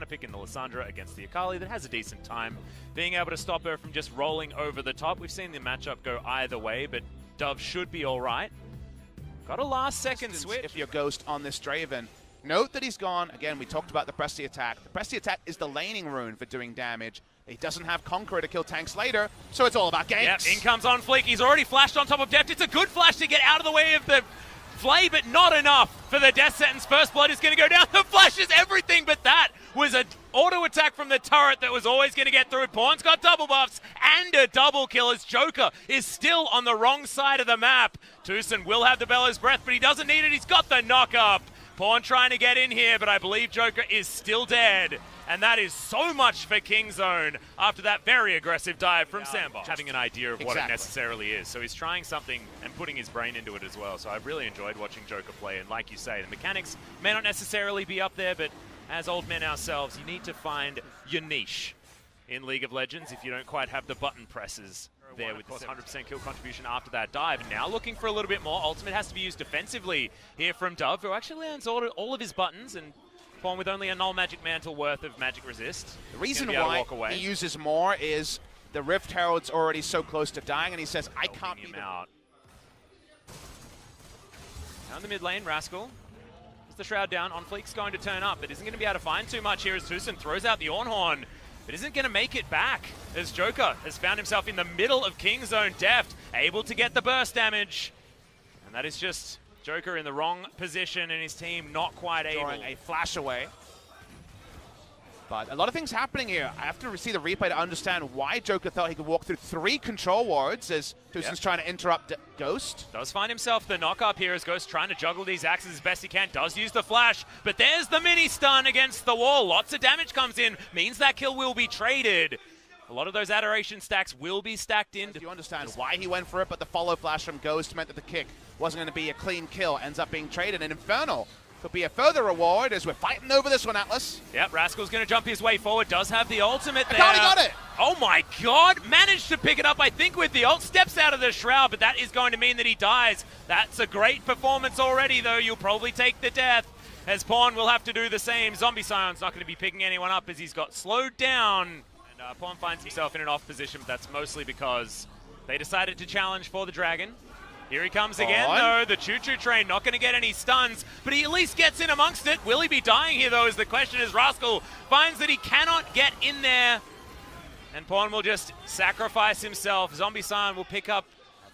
Picking the Lissandra against the Akali that has a decent time. Being able to stop her from just rolling over the top. We've seen the matchup go either way, but Dove should be alright. Got a last second switch. If you're Ghost on this Draven. Note that he's gone. Again, we talked about the Pressy attack. The Pressy attack is the laning rune for doing damage. He doesn't have Conqueror to kill tanks later, so it's all about ganks. Yep, in comes on Fleek. He's already flashed on top of Deft. It's a good flash to get out of the way of the Flay, but not enough for the death sentence. First blood is going to go down. The flash is everything, but that was an auto attack from the turret that was always going to get through. Pawn's got double buffs and a double kill as Joker is still on the wrong side of the map. Tucson will have the Bellows Breath, but he doesn't need it. He's got the knock up. Pawn trying to get in here, but I believe Joker is still dead. And that is so much for Kingzone after that very aggressive dive from Sandbox. Having an idea of what it necessarily is. So he's trying something and putting his brain into it as well. So I've really enjoyed watching Joker play. And like you say, the mechanics may not necessarily be up there, but as old men ourselves, you need to find your niche in League of Legends if you don't quite have the button presses there with this 100% kill contribution after that dive. Now looking for a little bit more. Ultimate has to be used defensively here from Dove, who actually lands all of his buttons, and Pawn with only a null magic mantle worth of magic resist. The reason why he uses more is the Rift Herald's already so close to dying, and he says, I can't beat him out. Down the mid lane, Rascal. The Shroud down. On Fleek's going to turn up, but isn't going to be able to find too much here as Tucson throws out the Ornhorn, but isn't going to make it back as Joker has found himself in the middle of Kingzone. Deft able to get the burst damage, and that is just Joker in the wrong position and his team not quite able. Drawing a flash away. But a lot of things happening here. I have to see the replay to understand why Joker thought he could walk through 3 control wards as Tucson's trying to interrupt Ghost. Does find himself the knock up here as Ghost trying to juggle these axes as best he can. Does use the flash, but there's the mini stun against the wall. Lots of damage comes in, means that kill will be traded. A lot of those adoration stacks will be stacked in. You understand why he went for it, but the follow flash from Ghost meant that the kick wasn't going to be a clean kill. Ends up being traded, and Infernal could be a further reward as we're fighting over this one, Atlas. Yep, Rascal's going to jump his way forward. Does have the ultimate there. Akali got it! Oh my god! Managed to pick it up, I think, with the ult. Steps out of the Shroud, but that is going to mean that he dies. That's a great performance already, though. You'll probably take the death, as Pawn will have to do the same. Zombie Scion's not going to be picking anyone up as he's got slowed down. And Pawn finds himself in an off position, but that's mostly because they decided to challenge for the Dragon. Here he comes again, though. The choo-choo train not going to get any stuns, but he at least gets in amongst it. Will he be dying here, though, is the question, as Rascal finds that he cannot get in there. And Pawn will just sacrifice himself. Zombie Scion will pick up.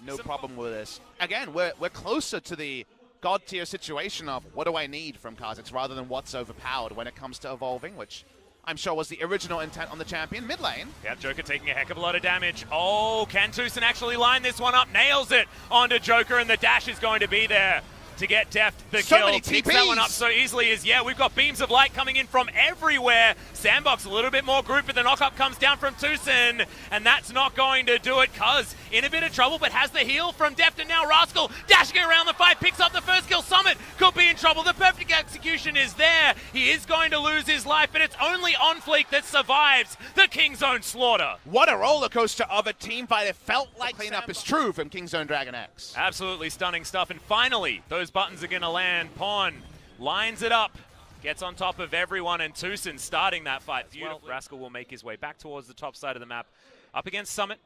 No problem with this. Again, we're closer to the god-tier situation of what do I need from Kha'Zix rather than what's overpowered when it comes to evolving, which I'm sure was the original intent on the champion. Mid lane. Yep, Joker taking a heck of a lot of damage. Oh, can Tucson actually line this one up? Nails it onto Joker, and the dash is going to be there to get Deft the kill. Picks that one up so easily as, we've got beams of light coming in from everywhere. Sandbox a little bit more group, but the knock-up comes down from Tucson, and that's not going to do it. Cuz in a bit of trouble, but has the heal from Deft, and now Rascal dashing around the fight, picks up the first kill. Summit could be in trouble. The perfect execution is there. He is going to lose his life, but it's only On Fleek that survives the Kingzone slaughter. What a roller coaster of a team fight. It felt like cleanup is true from Kingzone Dragon X. Absolutely stunning stuff, and finally, those buttons are going to land. Pawn lines it up, gets on top of everyone, and Tucson starting that fight. Beautiful. Rascal will make his way back towards the top side of the map, up against Summit.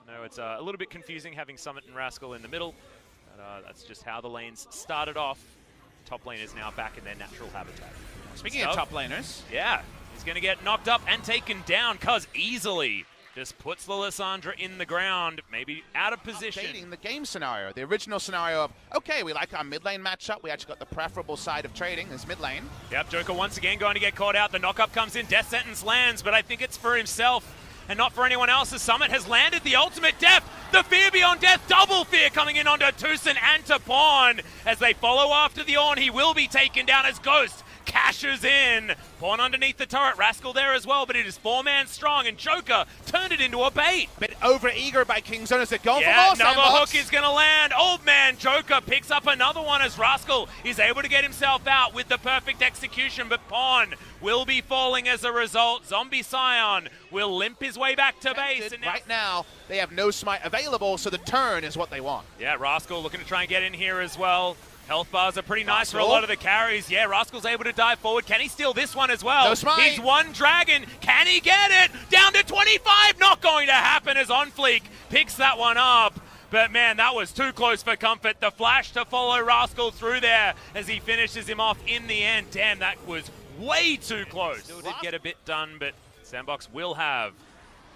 No, it's a little bit confusing having Summit and Rascal in the middle, but that's just how the lanes started off. Top lane is now back in their natural habitat. Speaking of top laners. Yeah, he's going to get knocked up and taken down, Cuz easily just puts the Lissandra in the ground, maybe out of position. Updating the game scenario, the original scenario of, okay, we like our mid lane matchup. We actually got the preferable side of trading, this mid lane. Yep, Joker once again going to get caught out. The knockup comes in, death sentence lands, but I think it's for himself and not for anyone else. The Summit has landed the ultimate death. The fear beyond death, double fear coming in onto Tucson and to Pawn. As they follow after the Ornn, he will be taken down as Ghost cashes in. Pawn underneath the turret, Rascal there as well, but it is 4-man strong, and Joker turned it into a bait. Bit over-eager by Kingzone as they're going for more. Another Sandbox. hook is going to land. Old man Joker picks up another one as Rascal is able to get himself out with the perfect execution, but Pawn will be falling as a result. Zombie Scion will limp his way back to base. And right now, they have no smite available, so the turn is what they want. Yeah, Rascal looking to try and get in here as well. Health bars are pretty nice for a lot of the carries. Yeah, Rascal's able to dive forward. Can he steal this one as well? No smite. He's one dragon. Can he get it? Down to 25. Not going to happen as On Fleek picks that one up. But man, that was too close for comfort. The flash to follow Rascal through there as he finishes him off in the end. Damn, that was way too close. Still did get a bit done, but Sandbox will have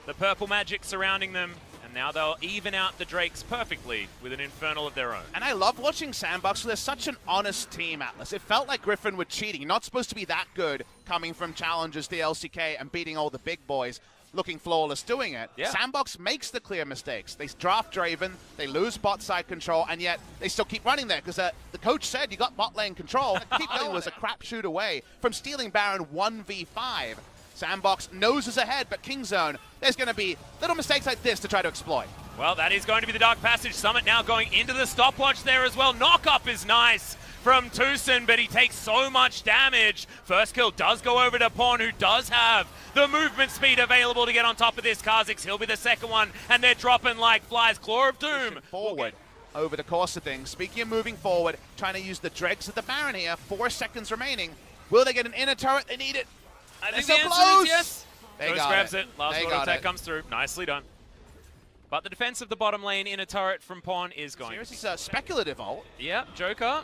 the purple magic surrounding them. And now they'll even out the Drakes perfectly with an Infernal of their own. And I love watching Sandbox. They're such an honest team, Atlas. It felt like Griffin were cheating. Not supposed to be that good coming from challenges, the LCK, and beating all the big boys, looking flawless doing it. Yeah. Sandbox makes the clear mistakes. They draft Draven, they lose bot side control, and yet they still keep running there because the coach said you got bot lane control. Keep going was a crapshoot away from stealing Baron 1v5. Sandbox noses ahead, but Kingzone, there's going to be little mistakes like this to try to exploit. Well, that is going to be the Dark Passage. Summit now going into the stopwatch there as well. Knock-up is nice from Tucson, but he takes so much damage. First kill does go over to Pawn, who does have the movement speed available to get on top of this Kha'Zix. He'll be the second one, and they're dropping like flies. Claw of Doom. Forward over the course of things. Speaking of moving forward, trying to use the dregs of the Baron here. 4 seconds remaining. Will they get an inner turret? They need it. I think so the answer close. is yes. They Ghost got grabs it. Last auto attack comes through. Nicely done. But the defense of the bottom lane in a turret from Pawn is going Seriously, it's a speculative ult. Yeah, Joker.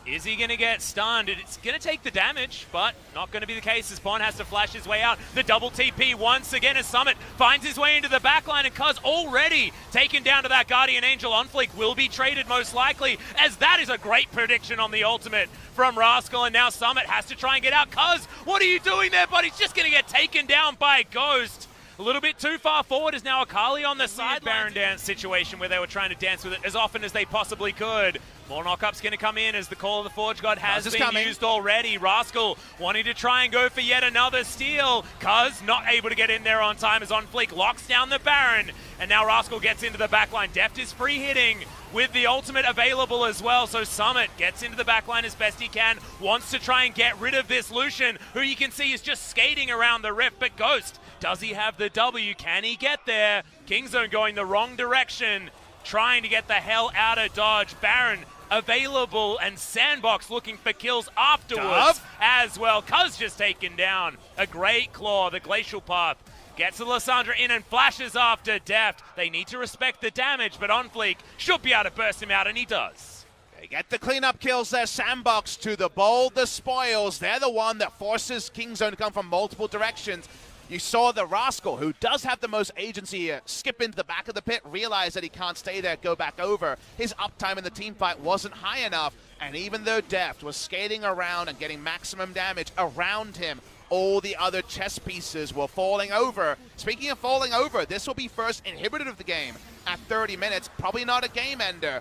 Is he going to get stunned? It's going to take the damage, but not going to be the case as Pawn has to flash his way out. The double TP once again as Summit finds his way into the backline, and Cuz already taken down to that Guardian Angel. On Fleek will be traded most likely, as that is a great prediction on the ultimate from Rascal, and now Summit has to try and get out. Cuz, what are you doing there, buddy? He's just going to get taken down by Ghost. A little bit too far forward is now Akali on the side. Baron dance situation where they were trying to dance with it as often as they possibly could. More knockup's going to come in as the Call of the Forge God has been used already. Rascal wanting to try and go for yet another steal. Cuz not able to get in there on time as On Fleek locks down the Baron. And now Rascal gets into the backline. Deft is free hitting with the ultimate available as well. So Summit gets into the backline as best he can. Wants to try and get rid of this Lucian, who you can see is just skating around the rift. But Ghost, does he have the W? Can he get there? Kingzone going the wrong direction, trying to get the hell out of dodge. Baron available, and Sandbox looking for kills afterwards as well. Cuz just taken down. A great claw, the Glacial Path. Gets the Lysandra in and flashes after Deft. They need to respect the damage, but On Fleek should be able to burst him out, and he does. They get the cleanup kills there. Sandbox to the bowl, the spoils. They're the one that forces Kingzone to come from multiple directions. You saw the Rascal, who does have the most agency here, skip into the back of the pit, realize that he can't stay there, go back over. His uptime in the team fight wasn't high enough, and even though Deft was skating around and getting maximum damage around him, all the other chess pieces were falling over. Speaking of falling over, this will be first inhibited of the game at 30 minutes. Probably not a game ender,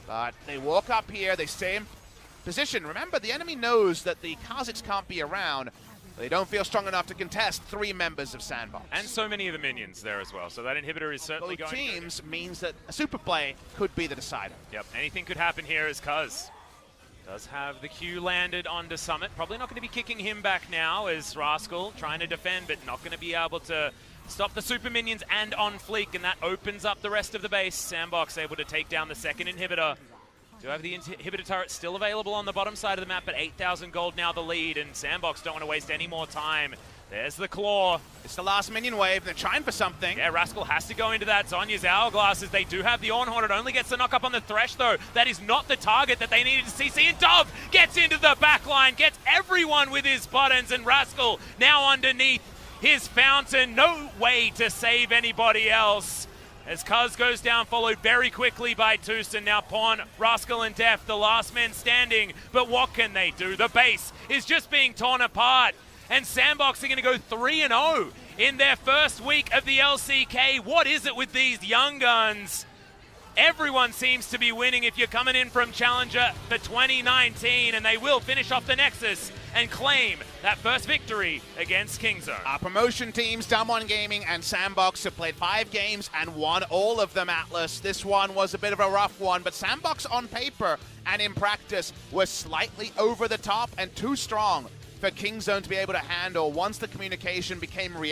but they walk up here, they stay in position. Remember, the enemy knows that the Kha'Zix can't be around. They don't feel strong enough to contest 3 members of Sandbox. And so many of the minions there as well, so that inhibitor is certainly Both going teams means that a super play could be the decider. Yep, anything could happen here as Cuz does have the Q landed onto Summit. Probably not going to be kicking him back now as Rascal trying to defend, but not going to be able to stop the super minions and On Fleek, and that opens up the rest of the base. Sandbox able to take down the second inhibitor. Do have the inhibitor turret still available on the bottom side of the map, but 8,000 gold now the lead, and Sandbox don't want to waste any more time. There's the claw. It's the last minion wave. They're trying for something. Yeah, Rascal has to go into that Zonya's Hourglass as they do have the Ornhorn. It only gets the knock up on the Thresh, though. That is not the target that they needed to CC. And Dove gets into the back line, gets everyone with his buttons, and Rascal now underneath his fountain. No way to save anybody else. As Cuz goes down, followed very quickly by Tucson. Now Pawn, Rascal, and Deft, the last men standing. But what can they do? The base is just being torn apart. And Sandbox are going to go 3-0 in their first week of the LCK. What is it with these young guns? Everyone seems to be winning if you're coming in from Challenger for 2019, and they will finish off the Nexus and claim that first victory against Kingzone. Our promotion teams, Damwon Gaming and Sandbox, have played 5 games and won all of them, Atlas. This one was a bit of a rough one, but Sandbox on paper and in practice was slightly over the top and too strong for Kingzone to be able to handle once the communication became reality.